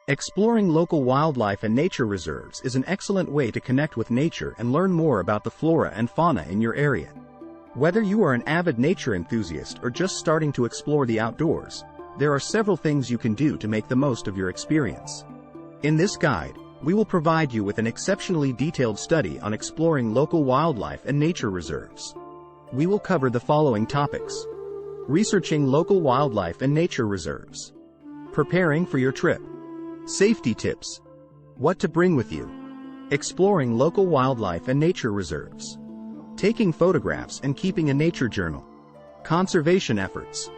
Exploring local wildlife and nature reserves is an excellent way to connect with nature and learn more about the flora and fauna in your area. Whether you are an avid nature enthusiast or just starting to explore the outdoors, there are several things you can do to make the most of your experience. In this guide, we will provide you with an exceptionally detailed study on exploring local wildlife and nature reserves. We will cover the following topics: researching local wildlife and nature reserves, preparing for your trip, safety tips, what to bring with you, exploring local wildlife and nature reserves, taking photographs and keeping a nature journal, conservation efforts,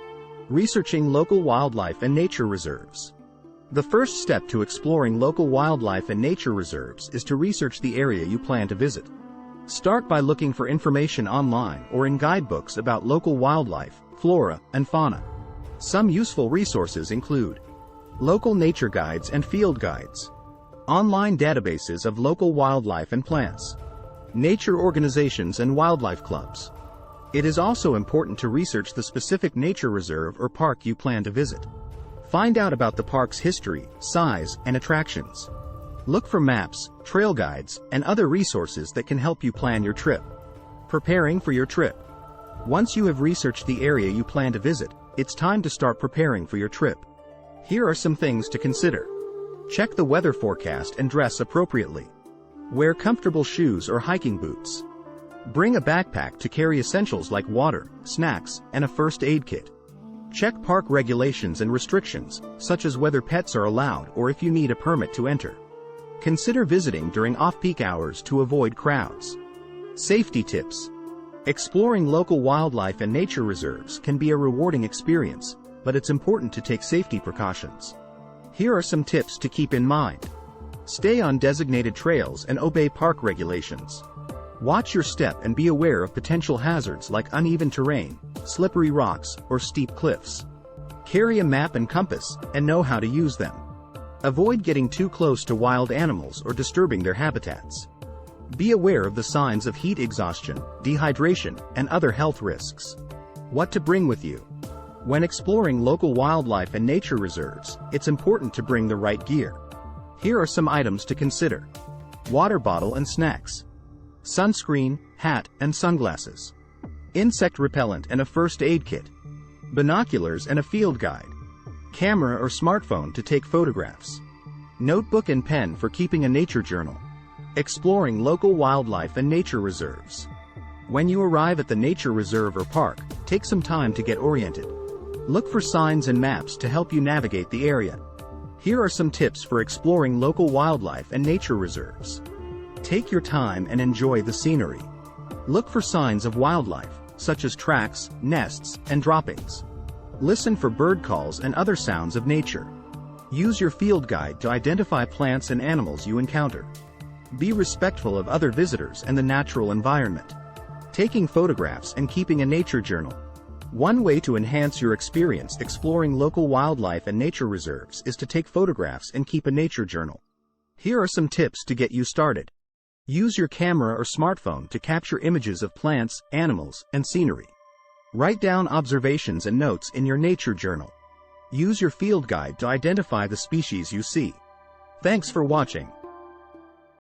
researching local wildlife and nature reserves. The first step to exploring local wildlife and nature reserves is to research the area you plan to visit. Start by looking for information online or in guidebooks about local wildlife, flora, and fauna. Some useful resources include local nature guides and field guides, online databases of local wildlife and plants, nature organizations and wildlife clubs. It is also important to research the specific nature reserve or park you plan to visit. Find out about the park's history, size, and attractions. Look for maps, trail guides, and other resources that can help you plan your trip. Preparing for your trip. Once you have researched the area you plan to visit, it's time to start preparing for your trip. Here are some things to consider. Check the weather forecast and dress appropriately. Wear comfortable shoes or hiking boots. Bring a backpack to carry essentials like water, snacks, and a first aid kit. Check park regulations and restrictions, such as whether pets are allowed or if you need a permit to enter. Consider visiting during off-peak hours to avoid crowds. Safety tips. Exploring local wildlife and nature reserves can be a rewarding experience, but it's important to take safety precautions. Here are some tips to keep in mind. Stay on designated trails and obey park regulations. Watch your step and be aware of potential hazards like uneven terrain, slippery rocks, or steep cliffs. Carry a map and compass, and know how to use them. Avoid getting too close to wild animals or disturbing their habitats. Be aware of the signs of heat exhaustion, dehydration, and other health risks. What to bring with you. When exploring local wildlife and nature reserves, it's important to bring the right gear. Here are some items to consider. Water bottle and snacks. Sunscreen, hat, and sunglasses. Insect repellent and a first aid kit. Binoculars and a field guide. Camera or smartphone to take photographs. Notebook and pen for keeping a nature journal. Exploring local wildlife and nature reserves. When you arrive at the nature reserve or park, take some time to get oriented. Look for signs and maps to help you navigate the area. Here are some tips for exploring local wildlife and nature reserves. Take your time and enjoy the scenery. Look for signs of wildlife, such as tracks, nests, and droppings. Listen for bird calls and other sounds of nature. Use your field guide to identify plants and animals you encounter. Be respectful of other visitors and the natural environment. Taking photographs and keeping a nature journal. One way to enhance your experience exploring local wildlife and nature reserves is to take photographs and keep a nature journal. Here are some tips to get you started. Use your camera or smartphone to capture images of plants, animals, and scenery. Write down observations and notes in your nature journal. Use your field guide to identify the species you see. Thanks for watching.